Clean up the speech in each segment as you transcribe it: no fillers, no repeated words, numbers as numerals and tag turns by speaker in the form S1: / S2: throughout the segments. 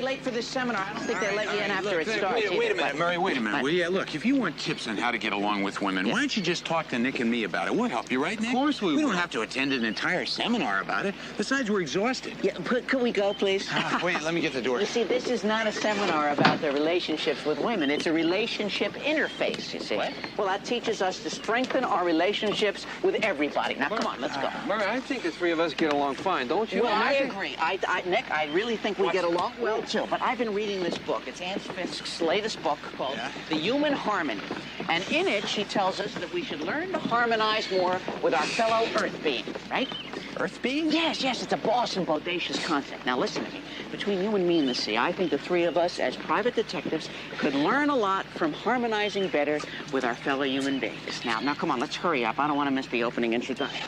S1: late for this seminar. I don't think they let you in after it starts.
S2: Wait a minute, Murray, wait a minute. Well, yeah, look, if you want tips on how to get along with women, why don't you just talk to Nick and me about it? We'll help you, right, Nick?
S3: Of course we will.
S2: We don't have to attend an entire seminar about it. Besides, we're exhausted.
S1: Yeah, could we go, please?
S2: Wait, let me get the door.
S1: You see, this is not a seminar about the relationships with women. It's a relationship interface, you see.
S3: What?
S1: Well, that teaches us to strengthen our relationships with everybody. Now, come on, let's go.
S3: Murray, I think the three of us get along fine, don't you?
S1: Well, I agree. Nick, I really think we get along well, too. But I've been reading this book. It's Anne Fisk's latest book called The Human Harmony. And in it, she tells us that we should learn to harmonize more with our fellow Earth beings, right?
S2: Earth beings?
S1: Yes, it's a boss and bodacious concept. Now, listen to me. Between you and me and the sea, I think the three of us, as private detectives, could learn a lot from harmonizing better with our fellow human beings. Now, come on, let's hurry up. I don't want to miss the opening introduction.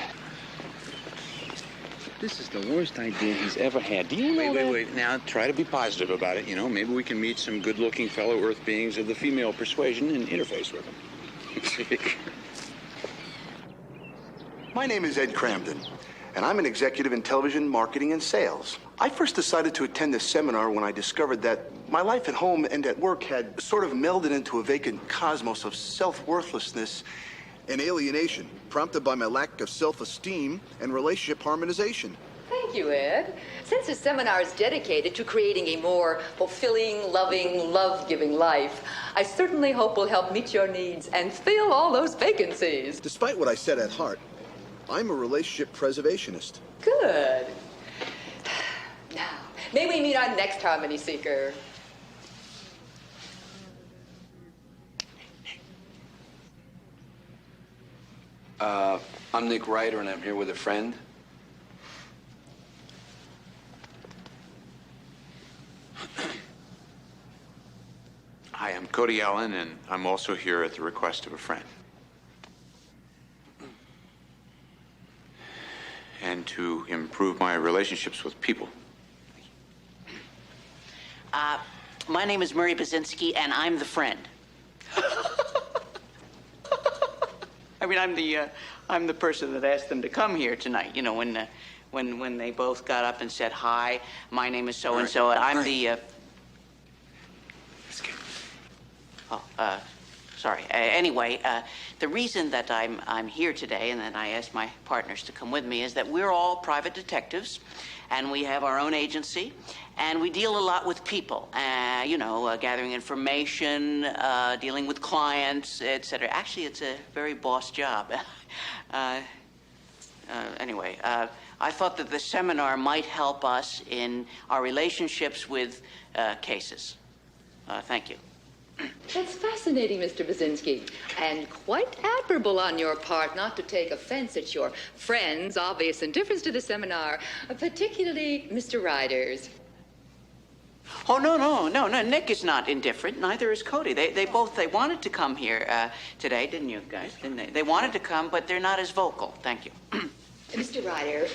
S2: This is the worst idea he's ever had. Do you know that? Wait. Now, try to be positive about it. You know, maybe we can meet some good-looking fellow Earth beings of the female persuasion and interface with them.
S4: My name is Ed Cramden, and I'm an executive in television marketing and sales. I first decided to attend this seminar when I discovered that my life at home and at work had sort of melded into a vacant cosmos of self-worthlessness and alienation, prompted by my lack of self-esteem and relationship harmonization.
S5: Thank you, Ed. Since this seminar is dedicated to creating a more fulfilling, loving, love-giving life, I certainly hope will help meet your needs and fill all those vacancies.
S4: Despite what I said at heart, I'm a relationship preservationist.
S5: Good. Now, may we meet our next harmony seeker?
S3: I'm Nick Ryder, and I'm here with a friend.
S2: Hi, I'm Cody Allen, and I'm also here at the request of a friend. And to improve my relationships with people.
S1: My name is Murray Basinski, and I'm the friend. I mean, I'm the person that asked them to come here tonight. You know, when they both got up and said, hi, my name is so-and-so, and I'm the, sorry. Anyway, the reason that I'm here today and that I asked my partners to come with me is that we're all private detectives, and we have our own agency, and we deal a lot with people. You know, gathering information, dealing with clients, etc. Actually, it's a very boss job. Anyway, I thought that the seminar might help us in our relationships with cases. Thank you.
S5: That's fascinating, Mr. Basinski, and quite admirable on your part not to take offense at your friend's obvious indifference to the seminar, particularly Mr. Ryder's.
S1: Oh, no. Nick is not indifferent. Neither is Cody. They wanted to come here today, didn't you guys? Didn't they? They wanted to come, but they're not as vocal. Thank you.
S5: Mr. Ryder,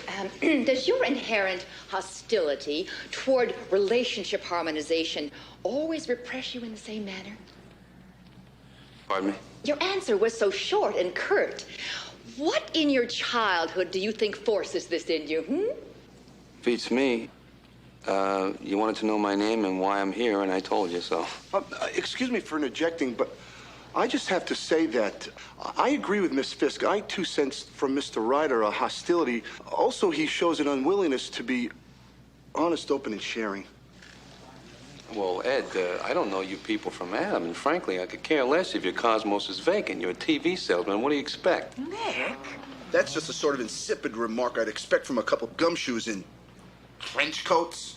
S5: does your inherent hostility toward relationship harmonization always repress you in the same manner?
S3: Pardon me?
S5: Your answer was so short and curt. What in your childhood do you think forces this in you,
S3: Beats me. You wanted to know my name and why I'm here, and I told you so.
S4: Excuse me for interjecting, but I just have to say that I agree with Miss Fisk. I, too, sense from Mr. Ryder a hostility. Also, he shows an unwillingness to be honest, open, and sharing.
S3: Well, Ed, I don't know you people from Adam, and frankly, I could care less if your cosmos is vacant. You're a TV salesman. What do you expect?
S1: Nick?
S4: That's just a sort of insipid remark I'd expect from a couple gumshoes in trench coats.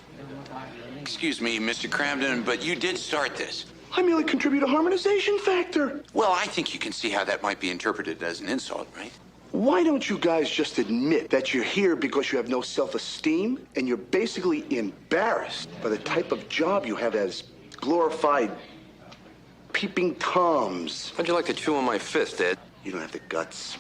S2: Excuse me, Mr. Cramden, but you did start this.
S4: I merely contribute a harmonization factor.
S2: Well, I think you can see how that might be interpreted as an insult, right?
S4: Why don't you guys just admit that you're here because you have no self-esteem and you're basically embarrassed by the type of job you have as glorified peeping toms?
S3: How'd you like to chew on my fist, Ed?
S4: You don't have the guts.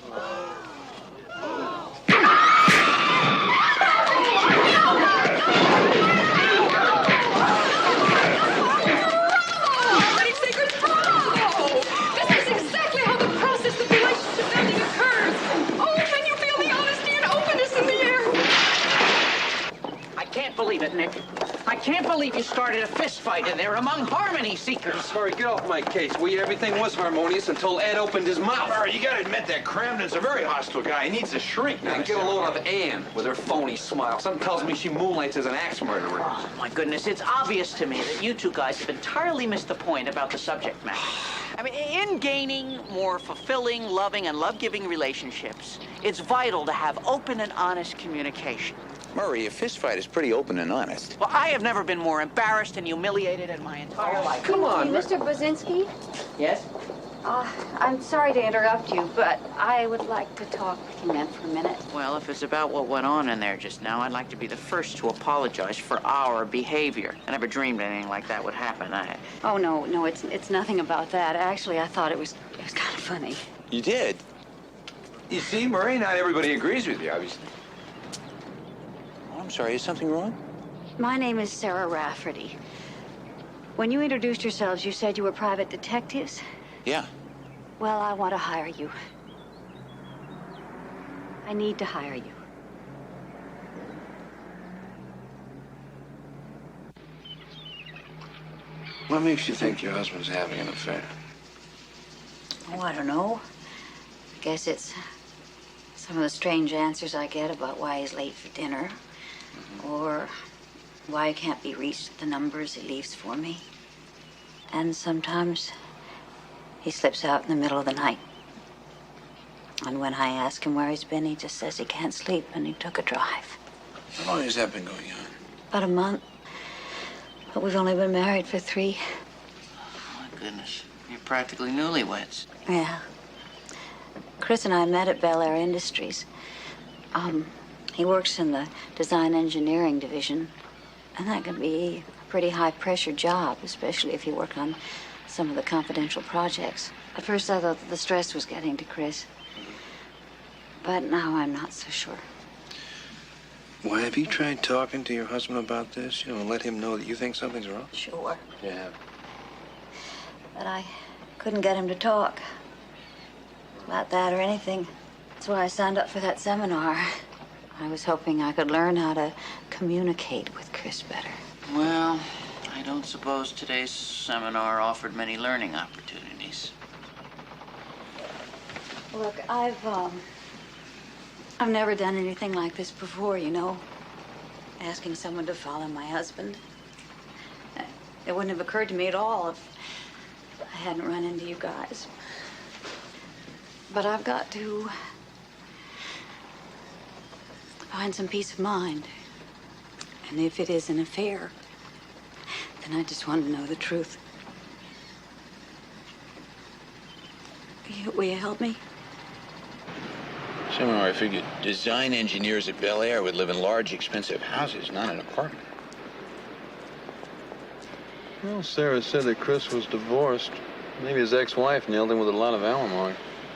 S1: Nick. I can't believe you started a fist fight in there among harmony seekers.
S3: Murray, get off my case, will you? Everything was harmonious until Ed opened his mouth.
S2: Murray, you gotta admit that Cramden's a very hostile guy. He needs to shrink.
S3: Now, get a load of Ann with her phony smile. Something tells me she moonlights as an axe murderer.
S1: Oh, my goodness, it's obvious to me that you two guys have entirely missed the point about the subject matter. I mean, in gaining more fulfilling, loving, and love-giving relationships, it's vital to have open and honest communication.
S2: Murray, a fist fight is pretty open and honest.
S1: Well, I have never been more embarrassed and humiliated in my entire life.
S3: Come on,
S6: Mr. Brzezinski,
S1: Yes?
S6: I'm sorry to interrupt you, but I would like to talk with you, man, for a minute.
S1: Well, if it's about what went on in there just now, I'd like to be the first to apologize for our behavior. I never dreamed anything like that would happen.
S6: Oh, no, it's nothing about that. Actually, I thought it was kind of funny.
S2: You did?
S3: You see, Murray, not everybody agrees with you, obviously.
S2: Oh, I'm sorry, is something wrong?
S6: My name is Sarah Rafferty. When you introduced yourselves, you said you were private detectives?
S2: Yeah.
S6: Well, I want to hire you. I need to hire you.
S3: What makes you think your husband's having an affair?
S6: Oh, I don't know. I guess it's some of the strange answers I get about why he's late for dinner. Or why he can't be reached at the numbers he leaves for me. And sometimes he slips out in the middle of the night. And when I ask him where he's been, he just says he can't sleep and he took a drive.
S3: How long has that been going on?
S6: About a month. But we've only been married for 3.
S1: Oh, my goodness. You're practically newlyweds.
S6: Yeah. Chris and I met at Bel Air Industries. He works in the design engineering division. And that can be a pretty high-pressure job, especially if you work on some of the confidential projects. At first, I thought that the stress was getting to Chris. But now I'm not so sure.
S3: Well, have you tried talking to your husband about this? You know, and let him know that you think something's wrong?
S6: Sure.
S3: Yeah.
S6: But I couldn't get him to talk about that or anything. That's why I signed up for that seminar. I was hoping I could learn how to communicate with Chris better.
S1: Well, I don't suppose today's seminar offered many learning opportunities.
S6: Look, I've never done anything like this before, you know. Asking someone to follow my husband. It wouldn't have occurred to me at all if I hadn't run into you guys. But I've got to find some peace of mind. And if it is an affair, then I just want to know the truth. Will you help me?
S2: Somehow I figured design engineers at Bel Air would live in large, expensive houses, not an apartment.
S7: Well, Sarah said that Chris was divorced. Maybe his ex-wife nailed him with a lot of alimony.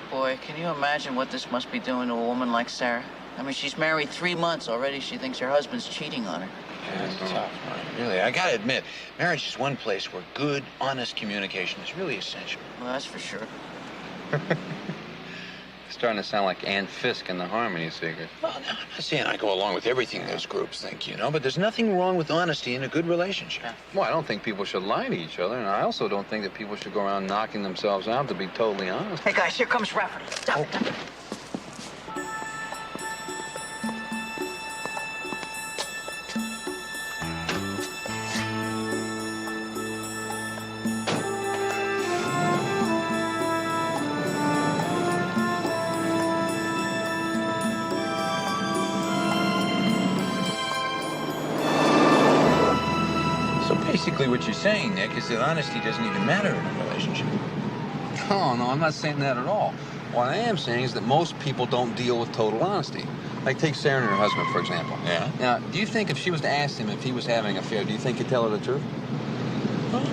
S1: Boy, can you imagine what this must be doing to a woman like Sarah? I mean, she's married 3 months already. She thinks her husband's cheating on her.
S2: Yeah, that's tough, Murray. Really, I gotta admit, marriage is one place where good, honest communication is really essential.
S1: Well, that's for sure.
S7: Starting to sound like Ann Fisk in the Harmony Seekers.
S2: Well, no, I'm not saying I go along with everything those groups think, you know, but there's nothing wrong with honesty in a good relationship.
S7: Well, I don't think people should lie to each other, and I also don't think that people should go around knocking themselves out to be totally honest.
S1: Hey, guys, here comes Rafferty. Stop.
S2: Basically, what you're saying, Nick, is that honesty doesn't even matter in a relationship.
S7: No, I'm not saying that at all. What I am saying is that most people don't deal with total honesty. Like, take Sarah and her husband, for example.
S2: Yeah?
S7: Now, do you think if she was to ask him if he was having an affair, do you think he'd tell her the truth?
S2: Well,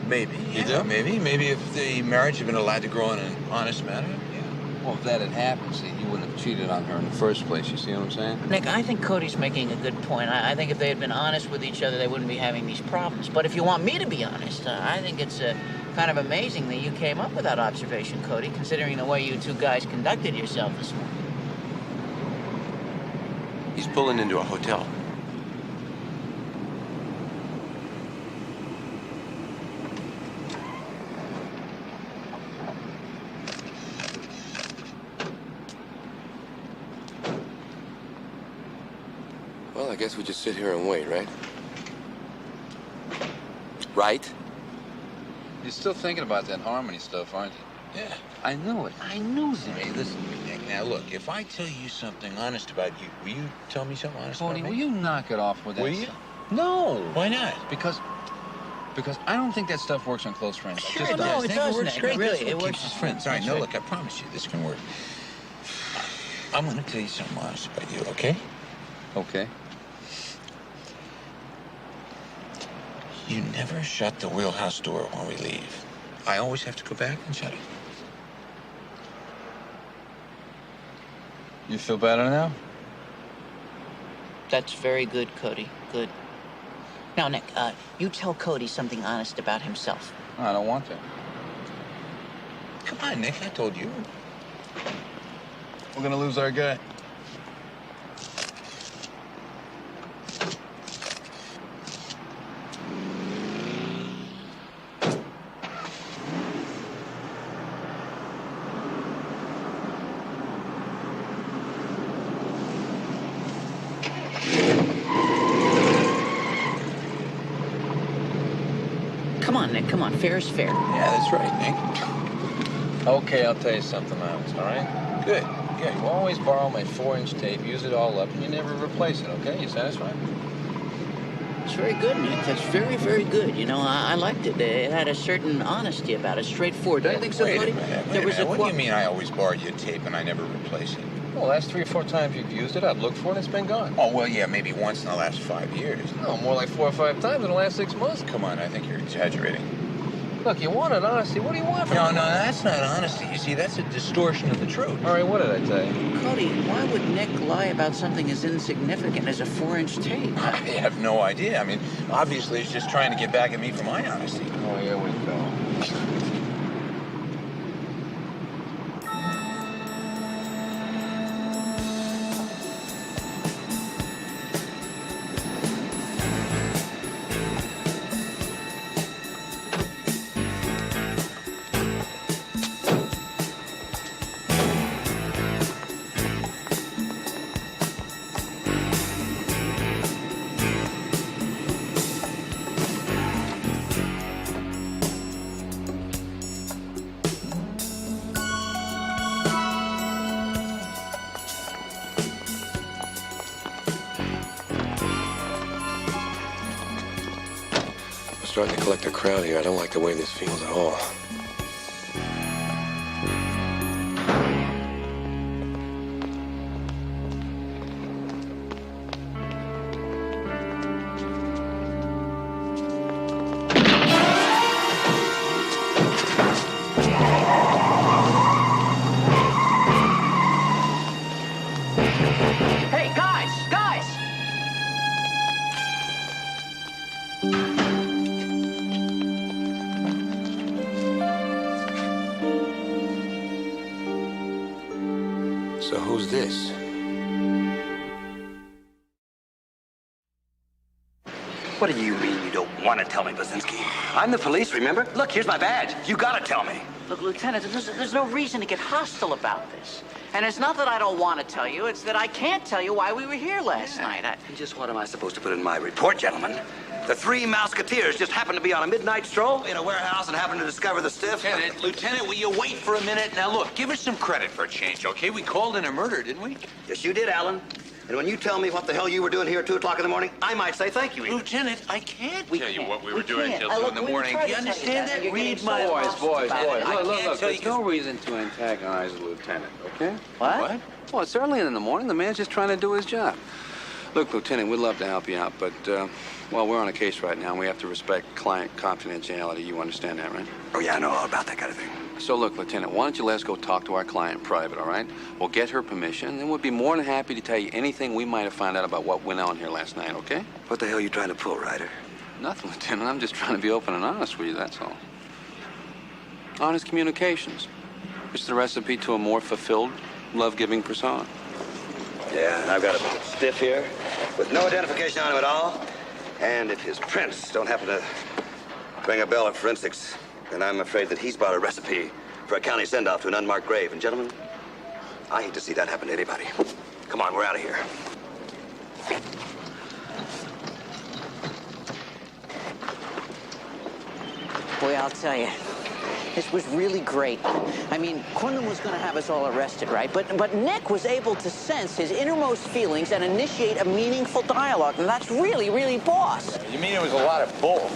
S2: maybe.
S7: You do?
S2: Maybe. Maybe if the marriage had been allowed to grow in an honest manner.
S7: Well, if that had happened, see, he wouldn't have cheated on her in the first place. You see what I'm saying?
S1: Nick, I think Cody's making a good point. I think if they had been honest with each other, they wouldn't be having these problems. But if you want me to be honest, I think it's kind of amazing that you came up with that observation, Cody, considering the way you two guys conducted yourself this morning.
S3: He's pulling into a hotel. Well, I guess we just sit here and wait, right? Right?
S7: You're still thinking about that harmony stuff, aren't you?
S2: Yeah.
S7: I knew it. I knew it.
S2: Hey, listen to me, Nick. Now, look, if I tell you something honest about you, will you tell me something honest
S7: Tony,
S2: about
S7: will
S2: me?
S7: you knock it off with that
S2: Will you?
S7: stuff? No.
S2: Why not?
S7: Because I don't think that stuff works on close friends.
S2: Sure,
S7: Just
S2: it
S7: don't.
S2: does.
S4: it
S2: Nick.
S4: does,
S2: It works
S4: Nick.
S2: great.
S4: Really,
S2: That's what
S4: it
S2: keeps
S4: works.
S2: us friends. All right,
S7: That's
S2: now
S7: right.
S2: look, I promise you this can work. I'm going to tell you something honest about you, okay?
S7: Okay.
S2: You never shut the wheelhouse door when we leave. I always have to go back and shut it.
S7: You feel better now?
S1: That's very good, Cody. Good. Now, Nick, you tell Cody something honest about himself.
S7: I don't want to.
S2: Come on, Nick, I told you.
S7: We're gonna lose our guy.
S1: Come on, Nick, come on. Fair is fair.
S2: Yeah, that's right, Nick.
S7: Okay, I'll tell you something honest, all right?
S2: Good.
S7: Yeah, you always borrow my 4-inch tape, use it all up, and you never replace it, okay? You satisfied?
S1: It's very good, Nick. That's very, very good. You know, I liked it. It had a certain honesty about it, straightforward. Don't you think so,
S2: Wait
S1: Cody?
S2: a minute,
S1: There was a
S2: What do you
S1: quote.
S2: mean I always borrow your tape and I never replace it?
S7: Well, last 3 or 4 times you've used it, I've looked for it, and it's been gone.
S2: Oh, well, yeah, maybe once in the last 5 years.
S7: No, more like 4 or 5 times in the last 6 months.
S2: Come on, I think you're exaggerating.
S7: Look, you wanted honesty. What do you want from
S2: No,
S7: me?
S2: no, that's not honesty. You see, that's a distortion of the truth.
S7: All right, what did I tell you?
S1: Cody, why would Nick lie about something as insignificant as a 4-inch tape?
S2: I have no idea. I mean, obviously, he's just trying to get back at me for my honesty.
S7: Oh, here we go.
S3: I'm starting to collect a crowd here. I don't like the way this feels at all.
S1: Hey, guys! Guys!
S3: So who's this?
S8: What do you mean you don't want to tell me, Basinski? I'm the police, remember? Look, here's my badge. You gotta tell me.
S1: Look, Lieutenant, there's no reason to get hostile about this. And it's not that I don't want to tell you, it's that I can't tell you why we were here last night.
S8: And just what am I supposed to put in my report, gentlemen? The 3 Musketeers just happened to be on a midnight stroll in a warehouse and happened to discover the stiff.
S2: Lieutenant, will you wait for a minute? Now, look, give us some credit for a change, okay? We called in a murder, didn't we?
S8: Yes, you did, Alan. And when you tell me what the hell you were doing here at 2 o'clock in the morning, I might say thank you. Even.
S2: Lieutenant, I can't tell you what we were
S1: We
S2: doing
S1: can't.
S2: till
S1: I
S2: 2
S1: look,
S2: in the
S1: we
S2: morning.
S1: tried
S2: Do you
S1: to tell you
S2: understand
S1: that, and
S2: that?
S1: you're
S2: Read
S1: getting
S2: my
S1: so
S7: Boys,
S1: lost
S7: boys,
S1: about
S7: boys.
S1: it. I
S7: Look,
S1: can't
S7: look,
S1: tell
S7: there's
S1: you-
S7: no reason to antagonize the lieutenant, okay?
S1: What?
S3: Well, it's early in the morning. The man's just trying to do his job. Look, Lieutenant, we'd love to help you out, but, well, we're on a case right now, and we have to respect client confidentiality. You understand that, right?
S8: Oh, yeah, I know all about that kind of thing.
S3: So, look, Lieutenant, why don't you let us go talk to our client in private, all right? We'll get her permission, and then we'll be more than happy to tell you anything we might have found out about what went on here last night, okay?
S8: What the hell are you trying to pull, Ryder?
S3: Nothing, Lieutenant. I'm just trying to be open and honest with you, that's all. Honest communications. It's the recipe to a more fulfilled, love-giving persona.
S8: Yeah, and I've got a stiff here with no identification on him at all. And if his prints don't happen to ring a bell at forensics, then I'm afraid that he's brought a recipe for a county send-off to an unmarked grave. And gentlemen, I hate to see that happen to anybody. Come on, we're out of here.
S1: Boy, I'll tell you, this was really great. I mean, Quinlan was going to have us all arrested, right? But Nick was able to sense his innermost feelings and initiate a meaningful dialogue, and that's really, really boss.
S2: You mean it was a lot of both?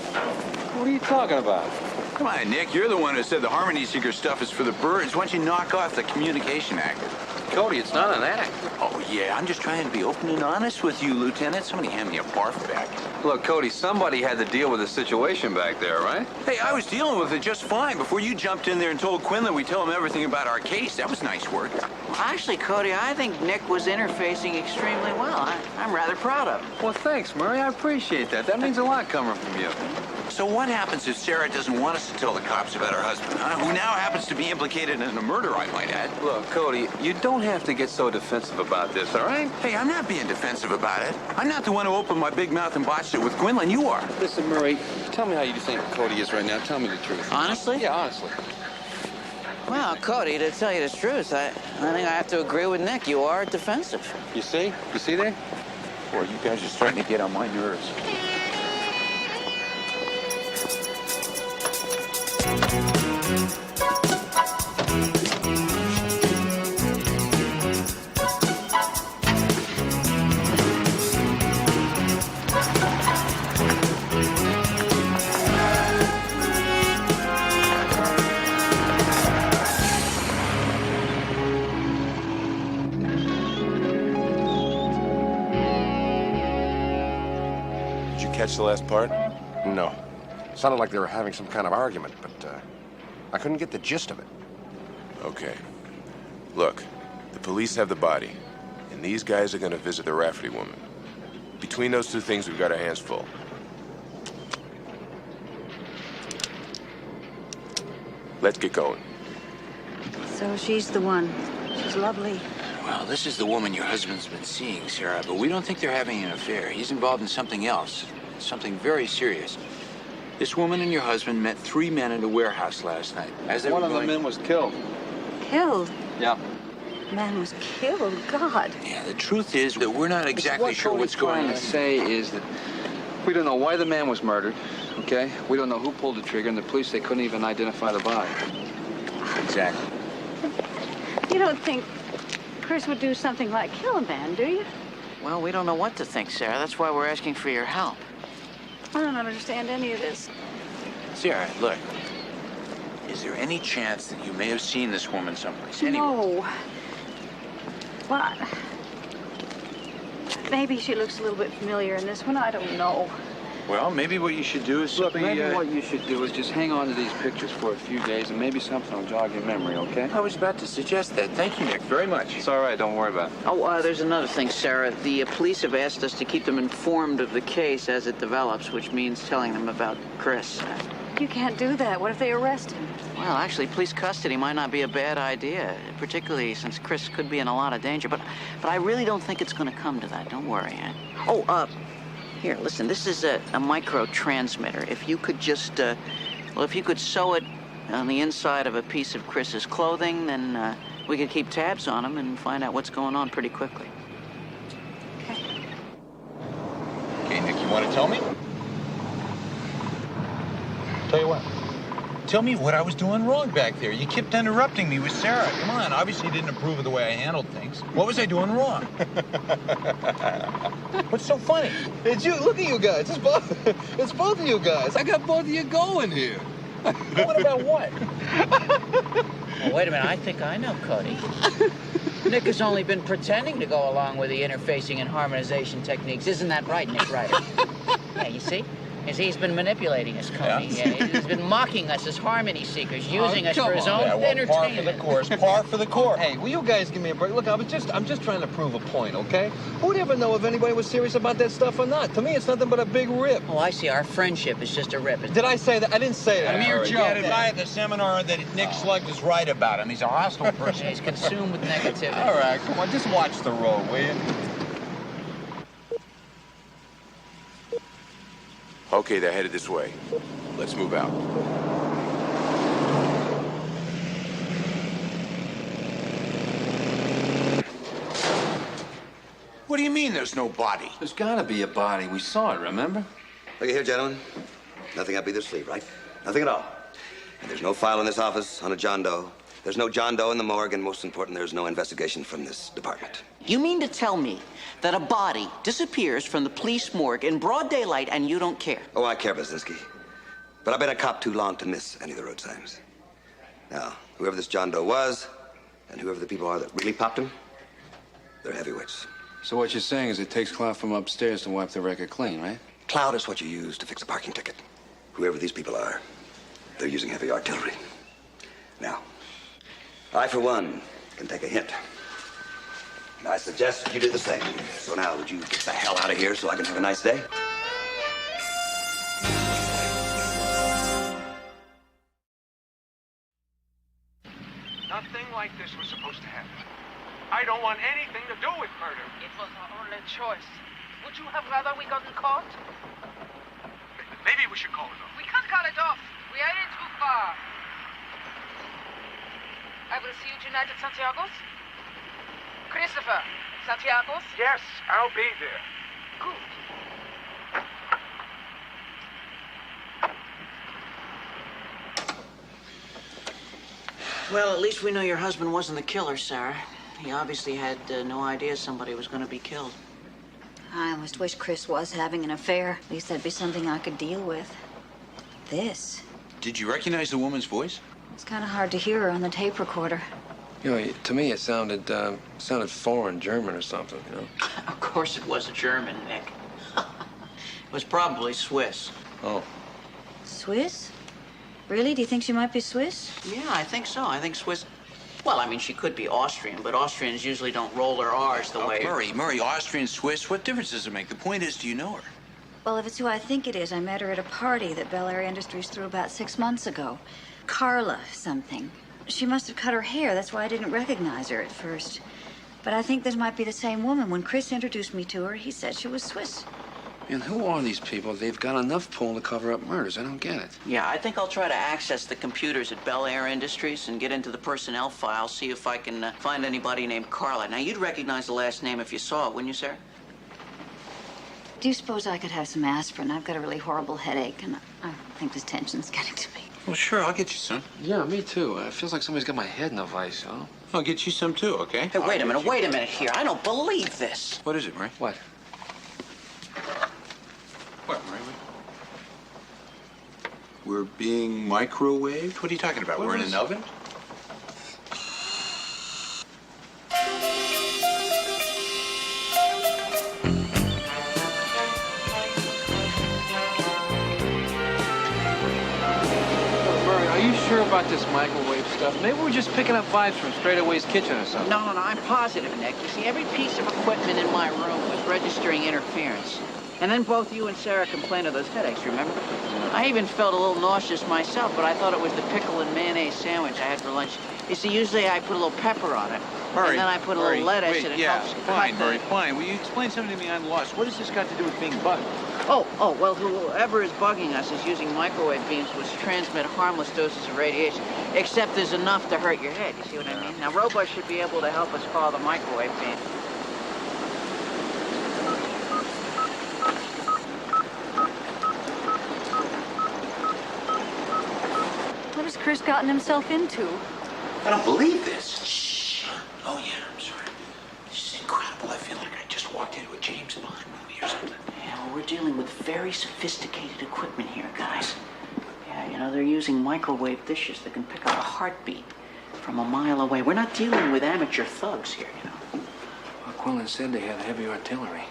S7: What are you talking about?
S2: Come on, Nick, you're the one who said the Harmony Seeker stuff is for the birds. Why don't you knock off the communication act?
S7: Cody, it's not an act.
S2: Oh, yeah, I'm just trying to be open and honest with you, Lieutenant. Somebody hand me a barf bag.
S7: Look, Cody, somebody had to deal with the situation back there, right?
S2: Hey, I was dealing with it just fine before you jumped in there and told Quinlan we'd tell him everything about our case. That was nice work.
S1: Actually, Cody, I think Nick was interfacing extremely well. I'm rather proud of him.
S7: Well, thanks, Murray. I appreciate that. That means a lot coming from you.
S2: So what happens if Sarah doesn't want us to tell the cops about her husband, huh? Who now happens to be implicated in a murder, I might add.
S7: Look, Cody, you don't have to get so defensive about this, all right?
S2: Hey, I'm not being defensive about it. I'm not the one who opened my big mouth and botched it with Quinlan. You are.
S7: Listen, Murray, tell me how you think Cody is right now. Tell me the truth.
S1: Honestly?
S7: Yeah, honestly.
S1: Well, Cody, to tell you the truth, I think I have to agree with Nick. You are defensive.
S7: You see? You see that?
S2: Boy, you guys are starting to get on my nerves.
S9: Did you catch the last part?
S10: No. Sounded like they were having some kind of argument, but I couldn't get the gist of it.
S9: Okay. Look, the police have the body, and these guys are gonna visit the Rafferty woman. Between those two things, we've got our hands full. Let's get going.
S6: So she's the one. She's lovely.
S2: Well, this is the woman your husband's been seeing, Sarah, but we don't think they're having an affair. He's involved in something else, something very serious. This woman and your husband met 3 men in a warehouse last night. As they
S7: One
S2: were
S7: of the
S2: going...
S7: men was killed.
S6: Killed?
S7: Yeah.
S6: Man was killed. God.
S2: Yeah, the truth is that we're not exactly sure what's going on.
S7: What Cody's trying to say is that we don't know why the man was murdered, okay? We don't know who pulled the trigger, and the police, they couldn't even identify the body.
S2: Exactly.
S6: You don't think Chris would do something like kill a man, do you?
S1: Well, we don't know what to think, Sarah. That's why we're asking for your help.
S6: I don't understand any of this.
S2: Sarah, look. Is there any chance that you may have seen this woman someplace? Anywhere?
S6: No. Well, maybe she looks a little bit familiar in this one. I don't know.
S2: Well, maybe what you should do is
S7: Look,
S2: simply...
S7: maybe what you should do is just hang on to these pictures for a few days, and maybe something will jog your memory, okay?
S2: I was about to suggest that. Thank you, Nick, very much.
S7: It's all right. Don't worry about it.
S1: Oh, there's another thing, Sarah. The police have asked us to keep them informed of the case as it develops, which means telling them about Chris.
S6: You can't do that. What if they arrest him?
S1: Well, actually, police custody might not be a bad idea, particularly since Chris could be in a lot of danger. But I really don't think it's going to come to that. Don't worry. Here, listen, this is a micro transmitter. If you could just, if you could sew it on the inside of a piece of Chris's clothing, then we could keep tabs on him and find out what's going on pretty quickly.
S2: Okay, Nick, you want to tell me? Tell you what. Tell me what I was doing wrong back there. You kept interrupting me with Sarah. Come on, obviously you didn't approve of the way I handled things. What was I doing wrong? What's so funny?
S7: It's you. Look at you guys. It's both of you guys. I got both of you going here.
S2: What about what?
S1: Well, wait a minute. I think I know Cody. Nick has only been pretending to go along with the interfacing and harmonization techniques. Isn't that right, Nick Ryder? Yeah, you see? He's been manipulating us, Cody. Yeah, he's been mocking us as harmony seekers, using us for his own entertainment.
S2: Par for the course. Par for the course.
S7: Hey, will you guys give me a break? Look, I'm just trying to prove a point, okay? Who'd ever know if anybody was serious about that stuff or not? To me, it's nothing but a big rip.
S1: Oh, I see. Our friendship is just a rip.
S7: Did I say that? I didn't say that.
S2: A mere joke. Had a guy at the seminar that Nick Slugged is right about him. He's a hostile person.
S1: He's consumed with negativity.
S7: All right, come on, just watch the road, will you?
S9: Okay, they're headed this way. Let's move out.
S2: What do you mean there's no body?
S7: There's gotta be a body. We saw it, remember?
S8: Look here, gentlemen. Nothing up either sleeve, right? Nothing at all. And there's no file in this office on a John Doe. There's no John Doe in the morgue, and most important, there's no investigation from this department.
S1: You mean to tell me that a body disappears from the police morgue in broad daylight and you don't care?
S8: Oh, I care, Basinski. But I've been a cop too long to miss any of the road signs. Now, whoever this John Doe was, and whoever the people are that really popped him, they're heavyweights.
S3: So what you're saying is it takes clout from upstairs to wipe the record clean, right?
S8: Cloud is what you use to fix a parking ticket. Whoever these people are, they're using heavy artillery. Now, I, for one, can take a hint. And I suggest you do the same. So now, would you get the hell out of here so I can have a nice day?
S11: Nothing like this was supposed to happen. I don't want anything to do with murder.
S12: It was our only choice. Would you have rather we gotten caught?
S11: Maybe we should call it off.
S12: We can't call it off. We are in too far. I will see you tonight at Santiago's. Christopher, Santiago's?
S11: Yes, I'll be there.
S12: Good.
S1: Well, at least we know your husband wasn't the killer, Sarah. He obviously had no idea somebody was going to be killed.
S6: I almost wish Chris was having an affair. At least that'd be something I could deal with. This.
S2: Did you recognize the woman's voice?
S6: It's kind of hard to hear her on the tape recorder.
S3: You know, to me it sounded foreign, German or something, you know?
S1: Of course it was German, Nick. It was probably Swiss.
S3: Oh.
S6: Swiss? Really? Do you think she might be Swiss?
S1: Yeah, I think so. I think Swiss... Well, I mean, she could be Austrian, but Austrians usually don't roll their R's the way...
S2: Murray, Austrian, Swiss, what difference does it make? The point is, do you know her?
S6: Well, if it's who I think it is, I met her at a party that Bel Air Industries threw about 6 months ago. Carla something. She must have cut her hair. That's why I didn't recognize her at first. But I think this might be the same woman. When Chris introduced me to her, he said she was Swiss.
S3: And who are these people? They've got enough pull to cover up murders. I don't get it.
S1: Yeah, I think I'll try to access the computers at Bel Air Industries and get into the personnel file, see if I can find anybody named Carla. Now, you'd recognize the last name if you saw it, wouldn't you, Sarah?
S6: Do you suppose I could have some aspirin? I've got a really horrible headache, and I think this tension's getting to me.
S2: Well, sure, I'll get you some.
S3: Yeah, me too. It feels like somebody's got my head in a vice, huh?
S2: I'll get you some too, okay?
S1: Hey, wait a minute here. I don't believe this.
S2: What is it, Murray?
S3: What?
S2: What, Murray? We're being microwaved? What are you talking about? We're in an oven?
S7: Are you sure about this microwave stuff? Maybe we're just picking up vibes from Straightaway's kitchen or something.
S1: No, I'm positive, Nick. You see, every piece of equipment in my room was registering interference. And then both you and Sarah complained of those headaches, remember? I even felt a little nauseous myself, but I thought it was the pickle and mayonnaise sandwich I had for lunch. You see, usually I put a little pepper on it.
S2: Murray,
S1: and then I put a little lettuce,
S2: wait,
S1: and it
S2: yeah,
S1: helps
S2: fine,
S1: cut
S2: Murray,
S1: the...
S2: fine. Will you explain something to me? I'm lost. What has this got to do with being bugged?
S1: Oh, well, whoever is bugging us is using microwave beams which transmit harmless doses of radiation, except there's enough to hurt your head. You see what I mean? Now, robots should be able to help us follow the microwave beam.
S6: What has Chris gotten himself into?
S2: I don't believe this. Shh. Oh, yeah, I'm sorry. This is incredible. I feel like I just walked into a James Bond movie or something.
S1: Yeah, well, we're dealing with very sophisticated equipment here, guys. Yeah, you know, they're using microwave dishes that can pick up a heartbeat from a mile away. We're not dealing with amateur thugs here, you know.
S3: Well, Quillen said they had heavy artillery.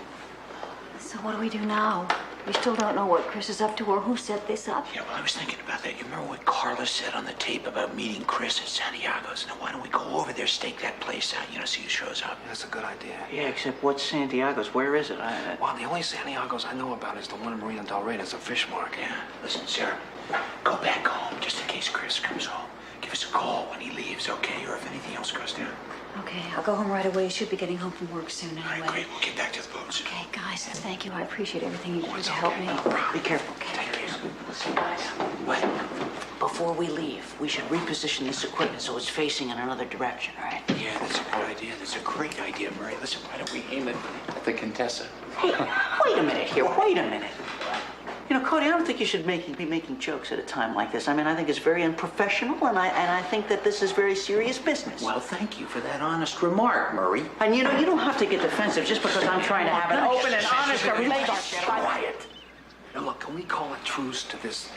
S6: So what do we do now? We still don't know what Chris is up to or who set this up.
S2: Yeah, well, I was thinking about that. You remember what Carla said on the tape about meeting Chris at Santiago's? Now, why don't we go over there, stake that place out, you know, see who shows up?
S3: That's a good idea.
S1: Yeah, except what's Santiago's? Where is it?
S3: Well, the only Santiago's I know about is the one in Marina Del Rey. That's a fish market.
S2: Yeah. Listen, Sarah, go back home just in case Chris comes home. Give us a call when he leaves, okay? Or if anything else goes down.
S6: Okay, I'll go home right away. Should be getting home from work soon anyway.
S2: All right, great. We'll get back to the boats.
S6: Okay, guys, thank you. I appreciate everything you do to help me.
S1: Be careful.
S2: Take it easy.
S1: Listen, guys.
S2: What?
S1: Before we leave, we should reposition this equipment so it's facing in another direction, all right?
S2: Yeah, that's a good idea. That's a great idea, Murray. Listen, why don't we aim it at the Contessa?
S1: Hey, wait a minute here. Wait a minute. You know, Cody, I don't think you should be making jokes at a time like this. I mean, I think it's very unprofessional, and I think that this is very serious business.
S2: Well, thank you for that honest remark, Murray.
S1: And you know, you don't have to get defensive just because I'm trying to have an open and honest relationship.
S3: Quiet. Now, look, can we call a truce to this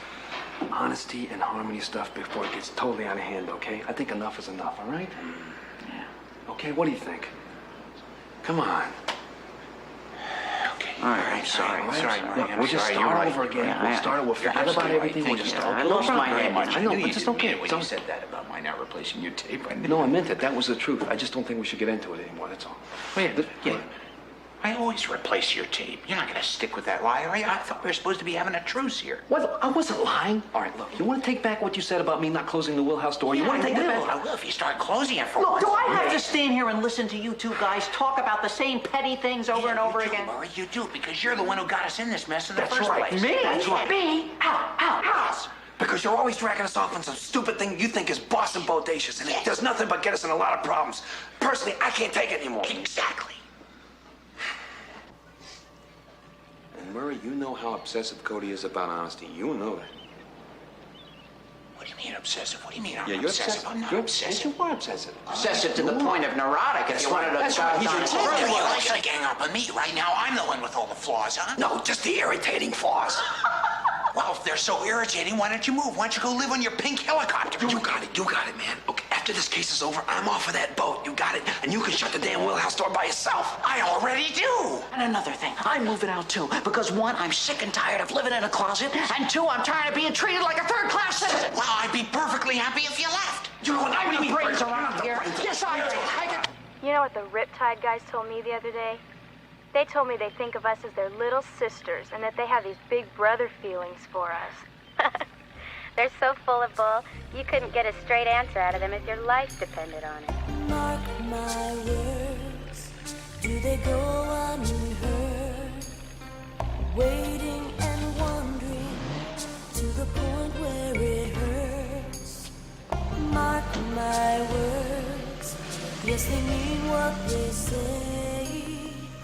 S3: honesty and harmony stuff before it gets totally out of hand, okay? I think enough is enough, all right?
S1: Yeah.
S3: Okay, what do you think? Come on.
S2: Okay.
S1: All right, I'm sorry.
S3: Look, we'll just start over again.
S1: Yeah,
S3: we'll start it. We'll forget about everything. We'll just start.
S1: I lost my head.
S3: I know, but just okay.
S2: When you said that about my not replacing your tape, I
S3: No, I meant it. That was the truth. I just don't think we should get into it anymore, that's all.
S2: Wait, yeah. I always replace your tape. You're not going to stick with that lie, are you? I thought we were supposed to be having a truce here.
S3: What? I wasn't lying. All right, look, you want to take back what you said about me not closing the Wheelhouse door? You want to take that back?
S2: I will if you start closing it for
S1: Look,
S2: once.
S1: do I have to stand here and listen to you two guys talk about the same petty things over and over again?
S2: Murray, you do, because you're the one who got us in this mess in the
S3: That's
S2: first
S3: right.
S2: place.
S1: Me?
S3: That's right.
S1: Me? How?
S3: Because you're always dragging us off on some stupid thing you think is boss and bodacious, and it does nothing but get us in a lot of problems. Personally, I can't take it anymore.
S2: Exactly.
S3: And Murray, you know how obsessive Cody is about honesty. You know that.
S2: What do you mean obsessive? What do you mean I'm
S3: Yeah, you're
S2: obsessive? I'm not obsessive.
S3: You are obsessive.
S1: Obsessive to the point of neurotic if you wanted to start
S2: He's
S1: on
S2: a
S1: it.
S2: You like to gang up on me right now. I'm the one with all the flaws, huh?
S3: No, just the irritating flaws.
S2: Well, if they're so irritating, why don't you move? Why don't you go live on your pink helicopter?
S3: You got it, man. Okay, after this case is over, I'm off of that boat. You got it. And you can shut the damn Wheelhouse door by yourself.
S2: I already do.
S1: And another thing, I'm moving out too, because one, I'm sick and tired of living in a closet, and two, I'm tired of being treated like a third-class citizen.
S2: Well, I'd be perfectly happy if you left.
S3: You know what?
S1: I need brains around here. Yes, I do.
S13: You know what the Riptide guys told me the other day? They told me they think of us as their little sisters and that they have these big brother feelings for us. They're so full of bull, you couldn't get a straight answer out of them if your life depended on it.
S14: Mark my words, do they go unheard? Waiting and wondering to the point where it hurts. Mark my words, yes they mean what they say.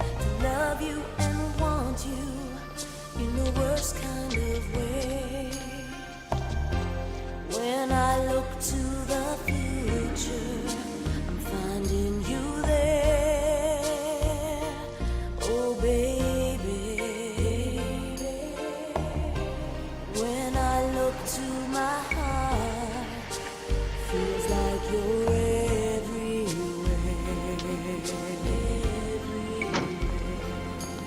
S14: To love you and want you in the worst kind of way. When I look to the future, I'm finding you there. Oh baby. When I look to my heart, feels like you're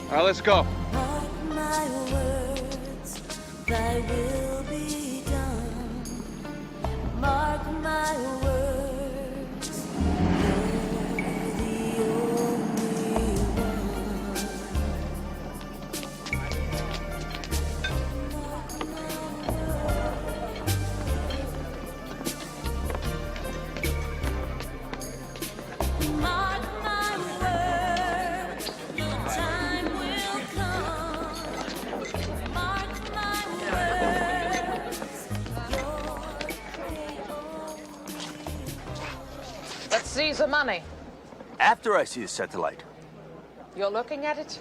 S11: All right, let's go.
S14: Mark my words, thy will be done. Mark my words, you're the only one. Mark my words, your time will come. Mark my words,
S12: Let's seize the money.
S15: After I see the satellite.
S12: You're looking at it?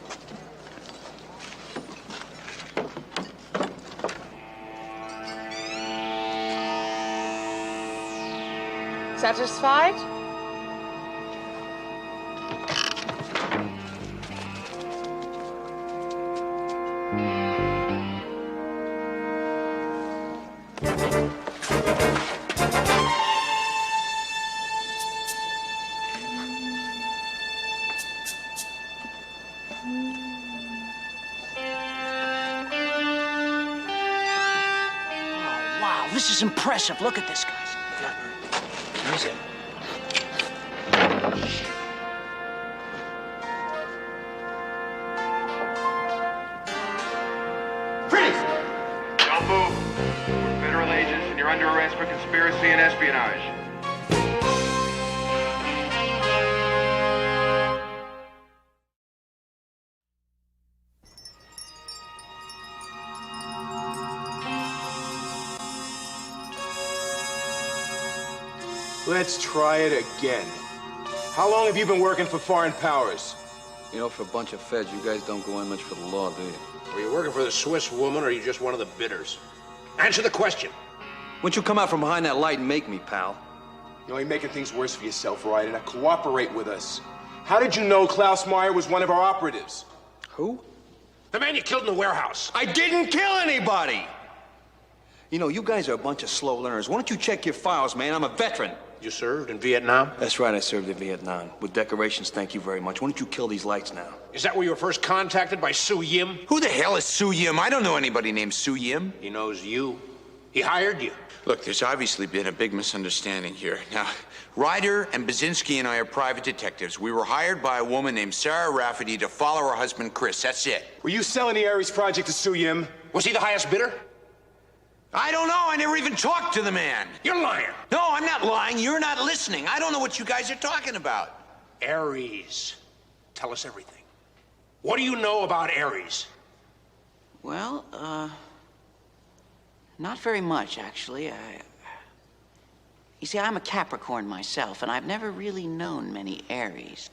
S12: Satisfied?
S1: Wow, this is impressive. Look at this, guys.
S2: Who's it?
S11: Don't move. We're federal agents, and you're under arrest for conspiracy and espionage.
S16: Let's try it again. How long have you been working for foreign powers?
S3: You know, for a bunch of feds, you guys don't go in much for the law, do you?
S10: Were you working for the Swiss woman, or are you just one of the bidders? Answer the question.
S3: Why don't you come out from behind that light and make me, pal?
S9: You're only making things worse for yourself, Ryder. Now cooperate with us. How did you know Klaus Meyer was one of our operatives?
S3: Who?
S10: The man you killed in the warehouse.
S3: I didn't kill anybody! You know, you guys are a bunch of slow learners. Why don't you check your files, man? I'm a veteran.
S10: You served in Vietnam?
S3: That's right, I served in Vietnam. With decorations, thank you very much. Why don't you kill these lights now?
S10: Is that where you were first contacted by Su Yim?
S2: Who the hell is Su Yim? I don't know anybody named Su Yim.
S10: He knows you. He hired you.
S2: Look, there's obviously been a big misunderstanding here. Now, Ryder and Basinski and I are private detectives. We were hired by a woman named Sarah Rafferty to follow her husband, Chris. That's it.
S9: Were you selling the Ares project to Su Yim?
S10: Was he the highest bidder?
S2: I don't know. I never even talked to the man.
S10: You're lying.
S2: No, I'm not lying. You're not listening. I don't know what you guys are talking about.
S10: Ares. Tell us everything. What do you know about Ares?
S1: Well, not very much, actually. You see, I'm a Capricorn myself, and I've never really known many Aries.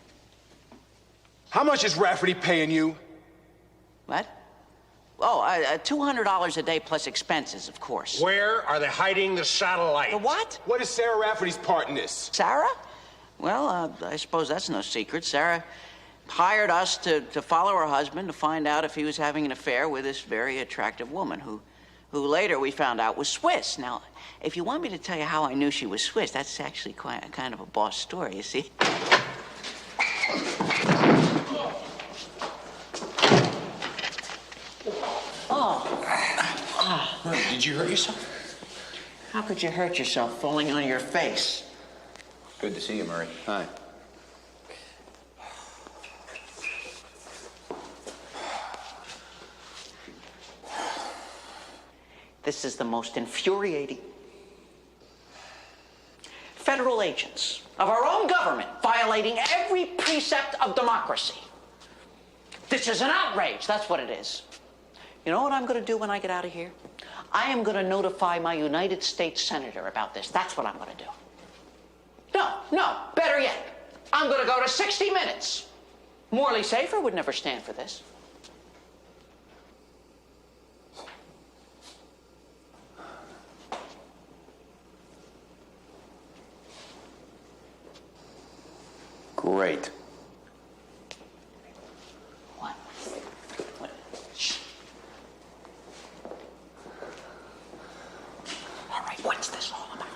S9: How much is Rafferty paying you?
S1: What? Oh, $200 a day plus expenses, of course.
S10: Where are they hiding the satellite?
S1: The what?
S9: What is Sarah Rafferty's part in this?
S1: Sarah? Well, I suppose that's no secret. Sarah hired us to follow her husband to find out if he was having an affair with this very attractive woman who later we found out was Swiss. Now, if you want me to tell you how I knew she was Swiss, that's actually kind of a boss story, you see.
S2: Did you hurt yourself?
S1: How could you hurt yourself falling on your face?
S2: Good to see you, Murray.
S3: Hi.
S1: This is the most infuriating. Federal agents of our own government violating every precept of democracy. This is an outrage, that's what it is. You know what I'm going to do when I get out of here? I am going to notify my United States Senator about this. That's what I'm going to do. No, better yet. I'm going to go to 60 Minutes. Morley Safer would never stand for this.
S2: Great.
S1: What? Shh. All right, what's this all about?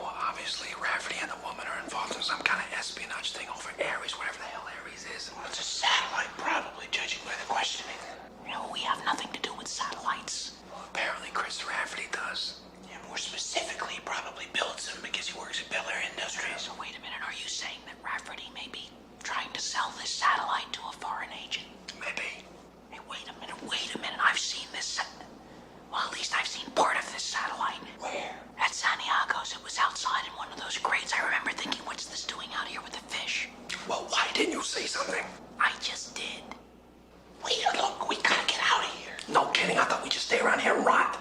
S3: Well, obviously, Rafferty and the woman are involved in some kind of espionage thing over Ares, whatever the hell Ares is.
S2: Well, it's a satellite, probably, judging by the questioning.
S1: No, we have nothing to do with satellites.
S3: Well, apparently Chris Rafferty does.
S2: Yeah, more specifically, he probably builds them because he works at Bel Air Industries.
S1: So wait a minute, are you saying that Rafferty may be trying to sell this satellite to a foreign agent?
S3: Maybe.
S1: Hey, wait a minute, I've seen this. Well, at least I've seen part of this satellite.
S2: Where?
S1: At Santiago's. It was outside in one of those crates. I remember thinking, what's this doing out here with the fish?
S3: Well, why didn't you say something?
S1: I just did.
S3: Wait, look, we gotta get out of here. No kidding, I thought we'd just stay around here and rot.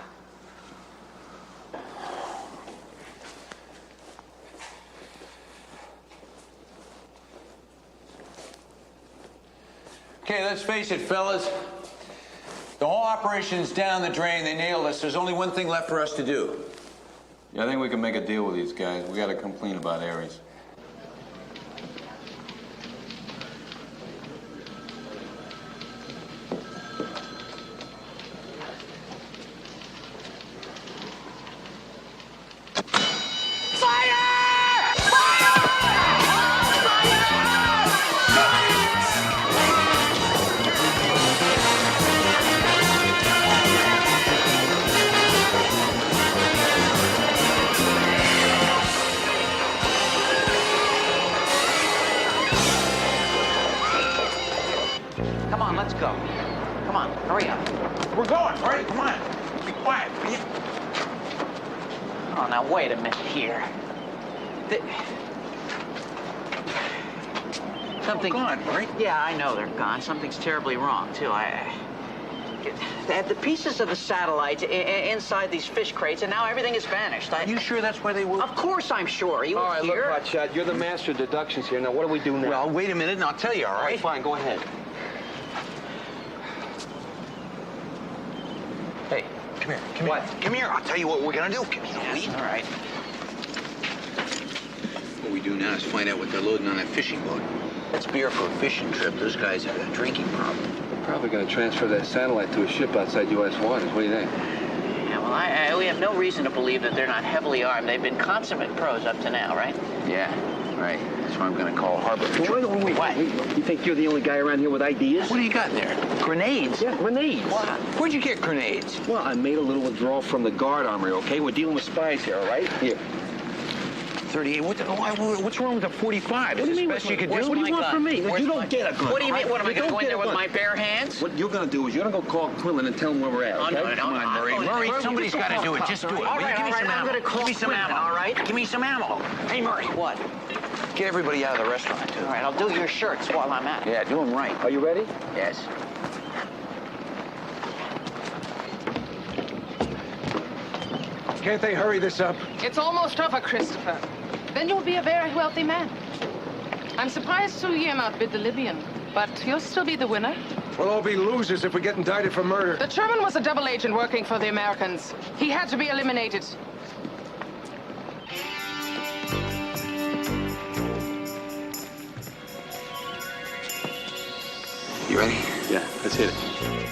S2: Okay, let's face it, fellas. The whole operation's down the drain. They nailed us. There's only one thing left for us to do.
S7: Yeah, I think we can make a deal with these guys. We got to complain about Ares.
S1: Come on, let's go. Come on, hurry up.
S2: We're going, Murray. Come on. Be quiet, will you?
S1: Oh, now wait a minute here. Something.
S2: They're gone, Murray.
S1: Yeah, I know they're gone. Something's terribly wrong too. They had the pieces of the satellite inside these fish crates, and now everything has vanished.
S2: Are you sure that's where they were?
S1: Of course I'm sure. You
S3: All right,
S1: here?
S3: look, Hotshot, you're the master of deductions here. Now, what do we do now?
S2: Well, wait a minute and I'll tell you, all right?
S3: Fine, go ahead.
S2: Hey, come here, come here. Come here, I'll tell you what we're gonna do. Come here,
S1: Yes, all right.
S2: What we do now is find out what they're loading on that fishing boat. That's beer for a fishing trip. Those guys have a drinking problem.
S3: Probably going to transfer that satellite to a ship outside U.S. waters. What do you think?
S1: Yeah, well, we have no reason to believe that they're not heavily armed. They've been consummate pros up to now, right?
S2: Yeah, right. That's why I'm gonna call Harbor Patrol.
S3: Wait.
S1: What?
S3: You think you're the only guy around here with ideas?
S2: What do you got there? Grenades?
S3: Yeah, grenades.
S2: What? Where'd you get grenades?
S3: Well, I made a little withdrawal from the guard armory, okay? We're dealing with spies here, all right? Here.
S2: 38. What's wrong with a 45?
S3: What do you mean?
S2: Best you could do?
S3: What do you want from me?
S1: Where's
S3: You
S1: my-
S3: don't get a gun.
S1: What do you mean? What am I
S3: You
S1: going to
S3: don't
S1: go in
S3: get
S1: there
S3: a
S1: with
S3: gun.
S1: my bare hands?
S3: What you're going to do is you're going to go call Quinlan and tell him where we're at,
S1: Oh,
S3: okay?
S1: no,
S2: Come on, Murray. Murray, somebody's got to do it. Just do it.
S1: All
S2: Will you
S1: right,
S2: give me some
S1: I'm
S2: ammo?
S1: going to call
S2: Give me some
S1: Quinlan,
S2: ammo.
S1: all right?
S2: Give me some ammo. Hey, Murray.
S1: What?
S2: Get everybody out of the restaurant, too.
S1: All right, I'll do your shirts while I'm at it.
S2: Yeah, do them right.
S3: Are you ready?
S2: Yes.
S11: Can't they hurry this up?
S12: It's almost over, Christopher. Then you'll be a very wealthy man. I'm surprised Suliem outbid the Libyan, but you'll still be the winner.
S11: We'll all be losers if we get indicted for murder.
S12: The German was a double agent working for the Americans. He had to be eliminated.
S2: You ready?
S3: Yeah, let's hit it.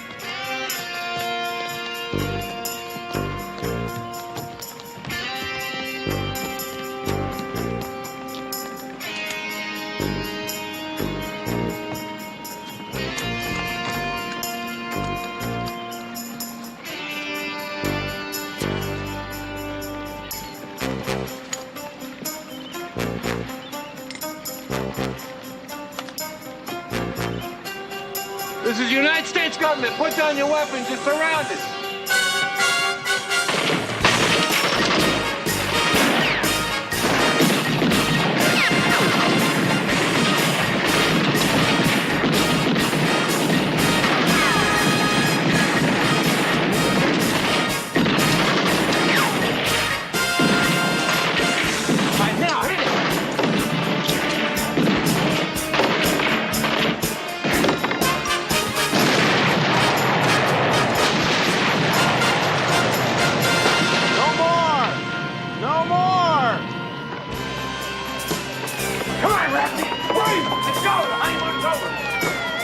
S11: This is the United States government. Put down your weapons. You're surrounded.
S2: Right now, hit it.
S11: No more! No more! Come on, Rafty! Wait! Let's go! The honeymoon's over!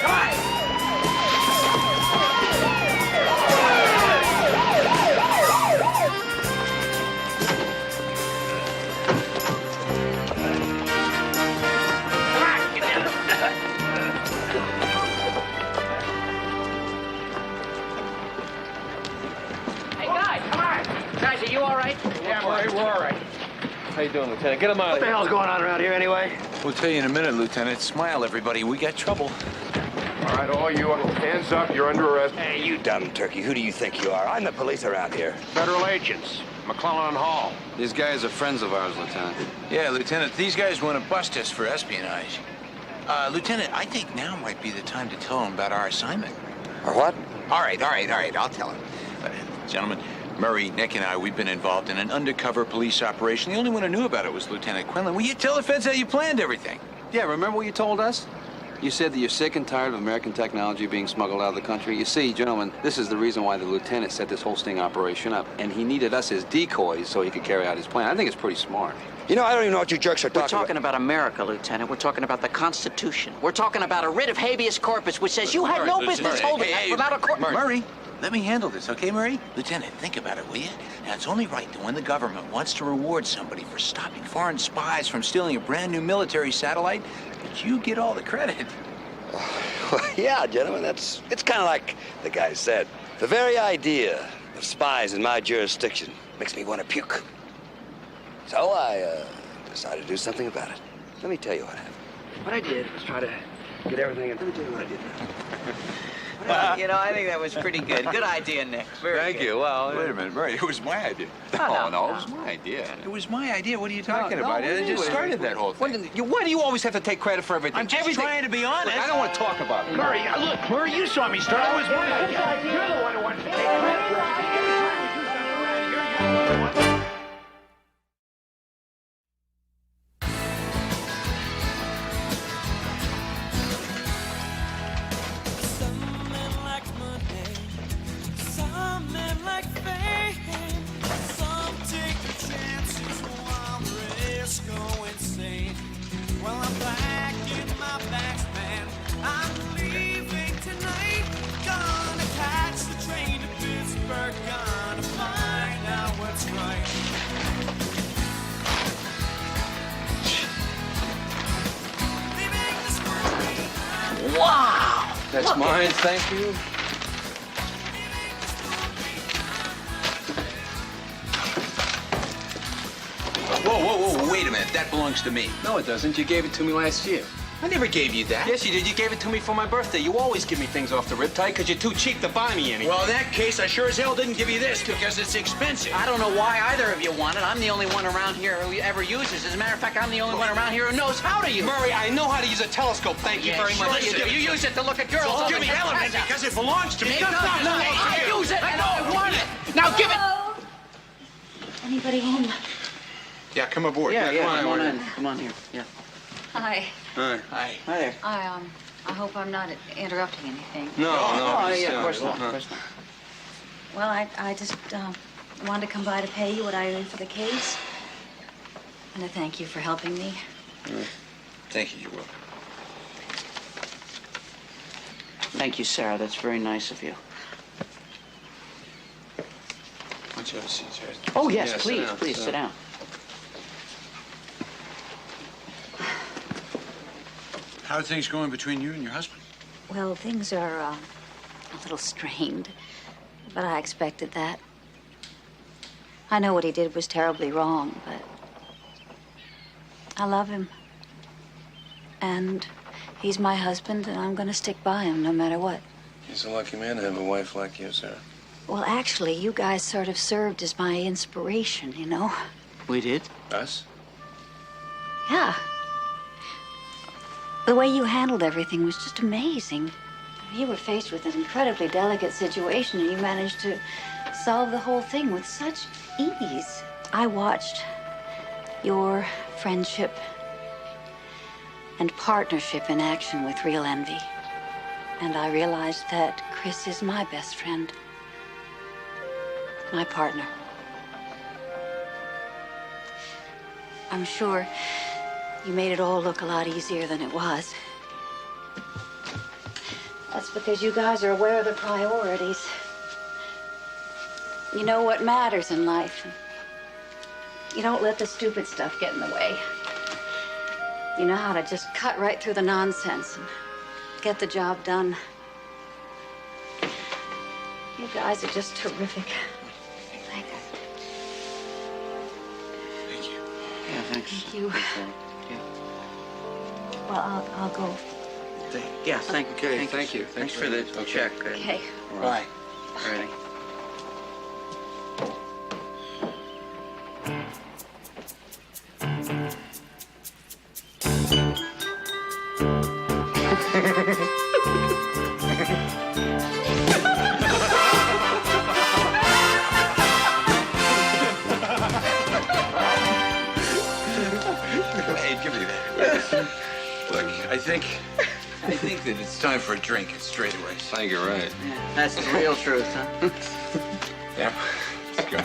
S11: Come on! Come on! Get down!
S1: Hey, guys, come on. Guys, are you all right?
S11: Yeah, Murray, we're all right.
S3: How you doing, Lieutenant? Get him out of here.
S8: hell's going on around here anyway?
S2: We'll tell you in a minute, Lieutenant. Smile, everybody. We got trouble.
S9: All right, all you, hands up. You're under arrest.
S8: Hey, you dumb turkey. Who do you think you are? I'm the police around here.
S9: Federal agents. McClellan and Hall.
S3: These guys are friends of ours, Lieutenant.
S2: Yeah, Lieutenant, these guys want to bust us for espionage. Lieutenant, I think now might be the time to tell them about our assignment.
S8: Or what?
S2: All right, I'll tell them. Gentlemen, Murray, Nick, and I, we've been involved in an undercover police operation. The only one who knew about it was Lieutenant Quinlan. Will you tell the feds how you planned everything?
S3: Yeah, remember what you told us? You said that you're sick and tired of American technology being smuggled out of the country. You see, gentlemen, this is the reason why the lieutenant set this whole sting operation up. And he needed us as decoys so he could carry out his plan. I think it's pretty smart.
S8: You know, I don't even know what you jerks are
S1: We're
S8: talking
S1: talking about America, Lieutenant. We're talking about the Constitution. We're talking about a writ of habeas corpus which says you had no business holding us without a court.
S2: Murray, let me handle this, okay, Murray? Lieutenant, think about it, will you? Now, it's only right that when the government wants to reward somebody for stopping foreign spies from stealing a brand new military satellite, that you get all the credit.
S8: Well, yeah, gentlemen, it's kind of like the guy said. The very idea of spies in my jurisdiction makes me want to puke. So I decided to do something about it. Let me tell you what happened. What I did was try to get everything in. Let me tell you what I did.
S1: You know, I think that was pretty good. Good idea, Nick.
S2: Thank you. Well, wait a minute, Murray. It was my idea. No, it was my idea. It was my idea. What are you talking about? I just started that whole thing.
S3: Why do you always have to take credit for everything?
S2: I'm just trying to be honest.
S3: Look, I don't want to talk about it.
S11: Murray, look, Murray, you saw me start. It was my idea. You're the one who wants to take credit for everything. Every time we do something around here, you're the one who wants to...
S14: Some men like money, some men like fame, some take chances while the rest go insane. Well, I'm back in my bags, man. I'm leaving tonight. Gonna catch the train to Pittsburgh. Gonna find out what's right. Leaving this world behind.
S1: Wow!
S3: That's mine, thank you.
S2: Whoa, wait a minute. That belongs to me.
S3: No, it doesn't. You gave it to me last year.
S2: I never gave you that.
S3: Yes, you did. You gave it to me for my birthday. You always give me things off the Riptide because you're too cheap to buy me anything.
S2: Well, in that case, I sure as hell didn't give you this because it's expensive.
S1: I don't know why either of you want it. I'm the only one around here who ever uses it. As a matter of fact, I'm the only one around here who knows how to use it.
S3: Murray, I know how to use a telescope. Thank you very much.
S1: You do. You use it to look at girls.
S2: Well,
S1: all
S2: give
S1: the
S2: me hell of
S1: time.
S2: it because it belongs to me.
S1: No, I use it and I want it. Now give it.
S6: Anybody home?
S2: Yeah, come aboard.
S1: Yeah,
S2: come
S1: come on
S2: on.
S1: in. Come on here. Yeah.
S6: Hi.
S2: Hi.
S1: Hi there.
S6: I hope I'm not interrupting anything.
S3: No.
S1: Oh,
S3: just,
S1: yeah, of course not.
S3: no.
S1: Of course not.
S6: Well, I just wanted to come by to pay you what I owe for the case. And to thank you for helping me.
S2: Thank you, you will.
S1: Thank you, Sarah. That's very nice of you.
S2: Why don't you have a seat, Sarah?
S1: Oh, yes,
S3: Yeah,
S1: please,
S3: sit
S1: please,
S3: down.
S1: sit down.
S2: How are things going between you and your husband?
S6: Well, things are a little strained, but I expected that. I know what he did was terribly wrong, but I love him. And he's my husband, and I'm going to stick by him no matter what.
S10: He's a lucky man to have a wife like you, Sarah.
S6: Well, actually, you guys sort of served as my inspiration, you know?
S1: We did?
S10: Us?
S6: Yeah. The way you handled everything was just amazing. You were faced with an incredibly delicate situation, and you managed to solve the whole thing with such ease. I watched your friendship and partnership in action with real envy. And I realized that Chris is my best friend, my partner. I'm sure you made it all look a lot easier than it was. That's because you guys are aware of the priorities. You know what matters in life. You don't let the stupid stuff get in the way. You know how to just cut right through the nonsense and get the job done. You guys are just terrific. Thank you.
S2: Thank you.
S1: Yeah, thanks.
S6: Thank you.
S1: Yeah.
S6: Well, I'll go.
S1: Yeah, thank you.
S3: you.
S1: Thanks for the check.
S6: Okay.
S1: Bye. All righty.
S2: Hey, give me that. Look, I think that it's time for a drink straight away.
S3: I think you're right.
S1: That's the real truth, huh?
S2: Yep. Let's go.